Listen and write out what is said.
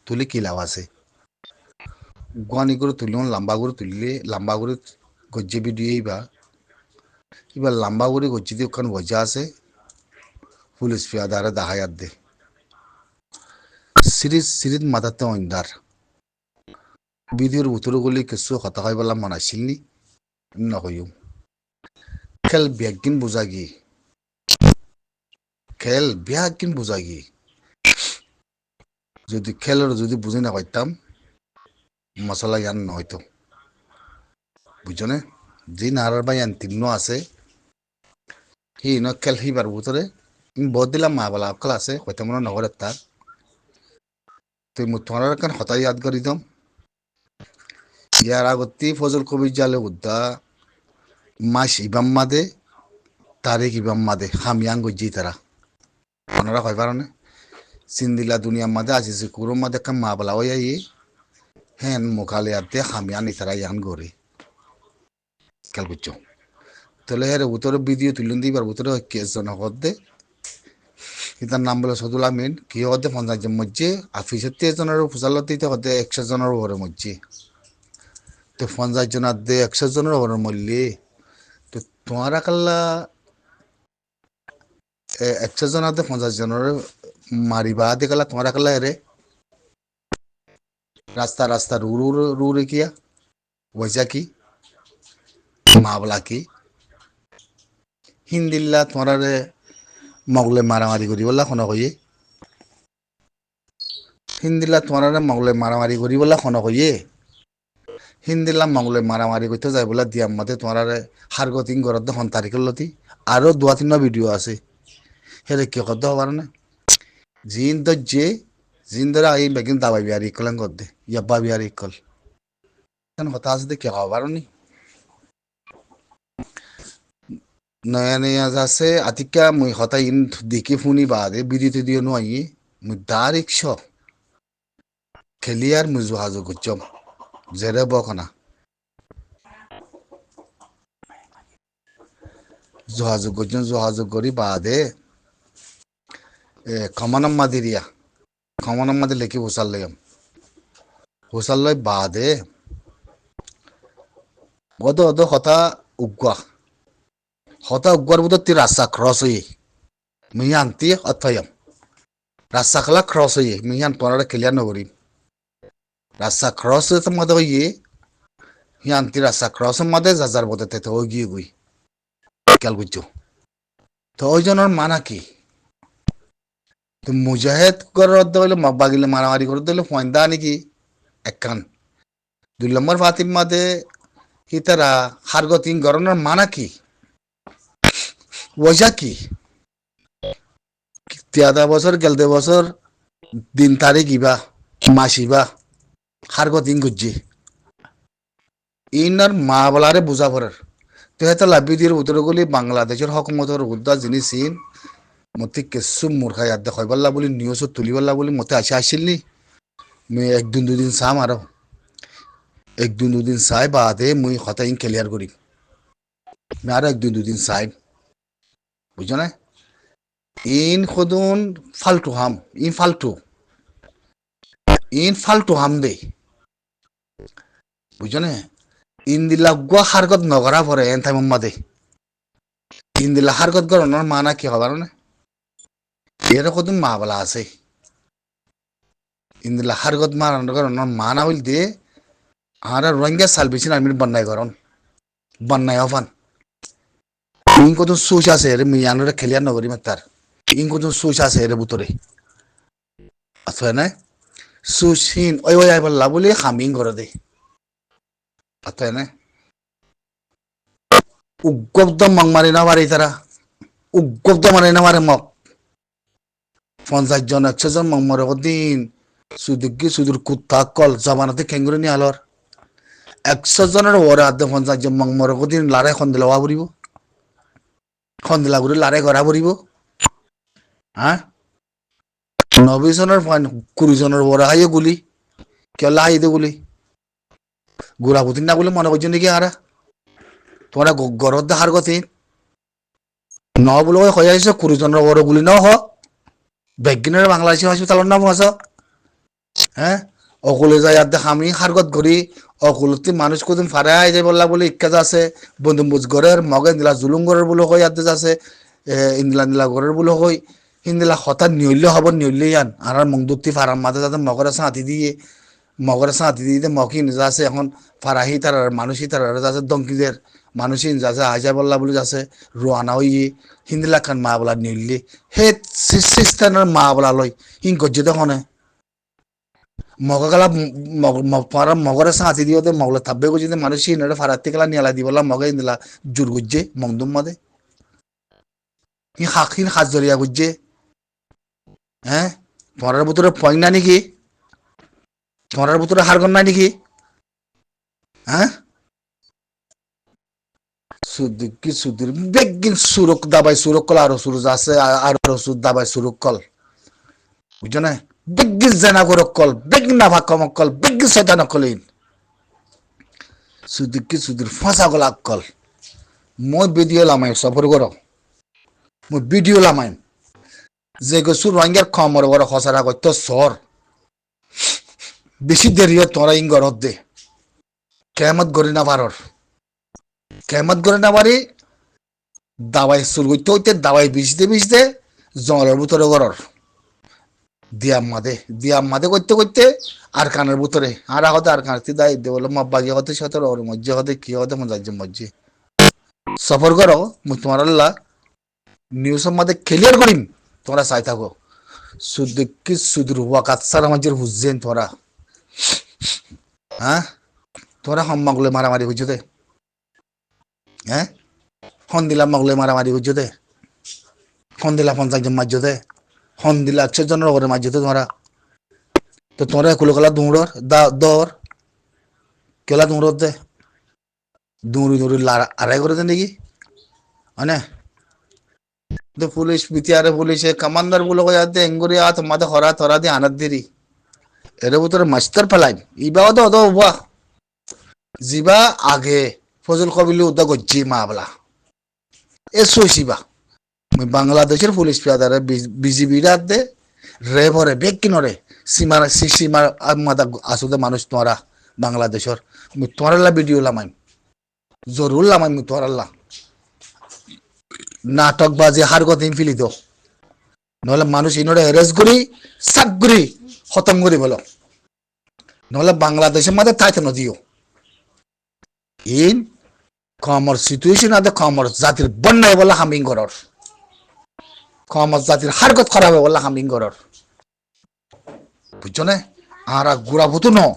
তুলি কি লাভ আছে গুয়ানি করে তুলিও লম্বা করে গজ্জে ভিডিও এইবা এবার লম্বা করে গজ্জে দিয়ে ওখানে গজ্জা আছে পুলিশ ফিয়াদারে দাহায়াত দে সিরিজ মাথাতে অন্ধার ভিডিওর উত্তর গলি কিছু কথা হয় বলা মনে আসিলনি নহইও খেল ব্যাগিন বুঝাগি খেল ব্যাগিন বুঝাগি যদি খেলের যদি বুঝি না পাইতাম মশলা ইয়ান নহইতো বুঝনে যে নারার বা ইয়ান তিন্ন আছে হি ন খেল হিবার ভিতরে বহুত দিলাম মা বলা অকল আছে হয়তো মনে নগরের তার তুই তোমার কেন হতাই ইয়াদ করি দম ইয়ার আগতি ফজল কবির জালে উদ্দা মাস ইবাম মাদে তারিখ ইবাম মাদে হামিয়াং গজ্জি তারা ওনারা হয় পারে সিন্দিলা দুনিয়া মাদে আসিছে কুরো মাদে কাম মা বলা ওই হেন মুখালে আতে হামিয়ান ইতারা ইয়ান গড়ে খেয়াল করছো তাহলে হের উত্তরে ভিডিও তুলুন দিবার উত্তরে কেস জন হদে ইতার নাম বলে সদুল আমিন কি হদে 50 জন মধ্যে আফিসের 30 জনের ফুসালতে হদে 100 জনের উপরে মধ্যে তো 50 জনের দে 100 জনের উপরে মরলে তো তোমারা কাল্লা 100 জনের দে 50 জনের মারিবা দে কাল্লা তোমারা কাল্লা এরে রাস্তা রু রে কিয়া ওইজা কি মাবলা কি হিন্দিল্লা তোমারা রে মগলে মারামারি করি বললা কোনো কইয়ে হিন্দিল্লা তোমারা রে মগলে মারামারি করি বললা কোনো কইয়ে হিন্দিল্লা মগলে মারামারি করতে যাই বলা দিয়াম মাতে তোমারা রে হারগতিং গরদ হন তারিখের লতি আরো 2-3 ভিডিও আছে হেরে কি কত হবার না জিন তো যে জিন ধরে আই বেগিন দাবাই বিয়ারি কলেন কর দে ইয়াব্বা বিয়ারি কল কেন কথা আছে দে কি হবার নি নয়া আছে আতিকা মুই হতা ইন দেখি ফুনি বাদে বিদিতে দিও নয় মুই দারিক শ খেলিয়ার মুই যোগাযোগ করছম জেরে বকনা যোগাযোগ করি বাদে খমানম মাদি লেখি হুসাল লই বাদে অদ হতা উগুয়ার বুধ তি রাস্তা ক্রস হয়ে মিয়ান তি অথয়ম রাস্তা খালা ক্রস হয়ে মিয়ান তোরা ক্লিয়ার নগরী রাস্তা ক্রস মধ্যে হইয়ে হিয়ান তি রাস্তা ক্রস মধ্যে যাজার বোধে তেতে ওই গিয়ে গুই খেয়াল বুঝছো তো ওই জনের মানা কি তো মুজাহিদ করতে হইলে বাগিলে মারামারি করতে হইলে ফয়দা নাকি একখান 2 নম্বর ফাতিম মাদে হিতারা হারগতিং গরনের মানা কি ওজা কি 13 বছর গেলতে বছর দিন তারিখ ইবা মাস ইবা হারগতিং গুজ্জি ইনার মা বলারে বুঝা পড়ার তো হেতা লাবিদির উত্তরগুলি বাংলাদেশের হকুমতের উদ্দা জিনিস মতে কিছু মূর্খা ইয়াদ দেখাইবাল্লা বলি নিউজত তুলিবাল্লা বলি মতে আসিলনি মুই 1-2 দিন চাম আরো 1-2 দিন চাই বাদে মুই হতা ইন ক্লিয়ার করি আরো 1-2 দিন চাই বুঝছো না ইন খুদুন ফালতু হাম দে বুঝছো না ইন্দিলা গুয়া হারগত নগরা পরে এন টাইম মাদে ইন্দিলা হারগত গরনের মানা কি হবার না এর কদিন মা বলা আছে ইন্দিলা হারগত মারানোর মানা হইল দিয়ে আর রোহিঙ্গা সালভেশন আর্মির বন্যায় হফান ইন কত সুচ আছে রে মিয়ানরে খেলিয়া নগরী মাতার ইন কত সুচ আছে রে বুতরে আছে না সুচিন ওই আইবল্লা বলি হামিং করে দে আছে না উগ্গব্দ মং মারি না মারি তারা উগ্গব্দ মারি না মারে মক 50 জন 100 জন মং মরে দিন সুদুর কুত্তা কল জবানাতে খেঙ্গুরে নিয়ে আলোর 100 জনের ওরে আদে 50 জন মং মরে দিন লারে খন্দিলা পড়িব খন্দিলা করে লারে গড়া পড়িব হ্যাঁ 90 জনের 20 জনের ওরে হাইয়ে গুলি কেলা হাই দে গুলি গুড়া পুতিন না গুলি মনে করছো নাকি আরা তোমরা গরদ হার গতি ন বলে হয়ে আসছে 20 জনের ওরে গুলি ন হ বেগিনের বাংলাদেশি হসপিটালের নাম আছে হ্যাঁ অকুলে যাই আর আমি হারগত করি অকুলতি মানুষ কদিন ফারাই যাই বললা বলে ইক্কা আছে বন্ধু মুজগরের মগে নিলা জুলুঙ্গরের বলে কই আদে আছে ইন্দিলা নিলা গরের বলে কই হিন্দিলা হঠাৎ নিউল্য হব নিউল্য ইয়ান আর মংদুক্তি ফারাম মাঝে যাতে মগরে সাঁতি দিয়ে মকি নিজা আছে এখন ফারাহি তার মানুষই তার যাচ্ছে দঙ্কিদের মানুষই যাচ্ছে আইজা বললা বলে যাচ্ছে রোয়ানা হইয়ে হিন্দিলা খান মা বলা নিউল্লি হে সিস্টানের মা বলা লই হিং গজ্জে দেখনে মগলা মগরে সাঁতি দিওতে মগলা থাব্বে গুজিতে মানুষই নড়ে ফারাত্তি গেলা নিয়ালা দিবলা মগে ইন্দিলা জুর গুজ্জে মংদুম মাদে হি হাকিন হাজরিয়া গুজ্জে হ্যাঁ তোমার ভিতরে পয়েন্ট না নাকি তোমার ভিতরে হারগন নাই নাকি হ্যাঁ সুদিকি সুদির বেগিন সুরক দাবাই সুরক কল আরো সুরজ আছে আরো সুর দাবাই সুরক কল বুঝছো না বেগিন জানা করক কল বেগিন না ভাগ কমক কল বেগিন শয়তান কলিন সুদিকি সুদির ফাঁসা গলা কল মই ভিডিও লামাই সফর করো মই ভিডিও লামাই যে গছু রোহিঙ্গার খমর বড় খসারা করতো সর বেশি দেরি তোরা ইঙ্গরত দে কেমত গরি না পারর কেমত গরি না পারি দাবাই সুর করতে হইতে দাবাই বিষতে জলের ভিতরে গরর দিয়াম মাদে করতে করতে আর কানের ভিতরে আর আগতে আর কানতে দায় দে বলে মাব্বাগি হতে সাথে ওর মজ্জে হতে কি হতে মজাজ্জে মজ্জে সফর করো মুই তোমার আল্লাহ নিউজের মাঝে ক্লিয়ার করিম তোমরা চাই থাকো সুদিকি সুদূর ওয়াকাত সারা মাঝের বুঝছেন তোরা হ্যাঁ তোরা হম মাগলে মারামারি বুঝছো দে হ্যাঁ হন দিলা মাগলে মারামারি বুঝছো দে হন দিলা 50 জন মাঝছো দে হন দিলা 100 জনের ওপরে মাঝছো দে তোরা তো তোরা কুলো কলা দৌড়র দর কেলা দৌড়র দে দৌড়ি আড়াই করে দেন নাকি মানে তো পুলিশ বিটিআরে পুলিশে কমান্ডার বলে যাতে এঙ্গুরি আত মাথা হরা থরা দিয়ে আনাত দিরি এর ভিতরে মাস্টার ফেলাই ইবাও তো বাহ জিবা আগে ফজল কবিল উদ্যোগ হচ্ছে মামলা এসো শিবা বাংলাদেশের পুলিশ পেয়াদারে বিজিবির দে রে ভরে বেগ কিনরে সীমার মাদা আসুদে মানুষ তোরা বাংলাদেশের তোরাল্লা ভিডিও লামাইম জরুর লামাইম তোরাল্লা নাটকবাজি হার কথা ফিলি দো নহলে মানুষ ইনরে হেরেস করি সাক করি খতম করি বলো নহলে বাংলাদেশের মাঝে থাইতে নদিও ইন কমর সিচুয়েশন আদে কমর জাতির বন্যায় বলা হামিং করর কমর জাতির হারকত খারাপ বলা হামিং করর বুঝছো না আর গুড়া ভুতু ন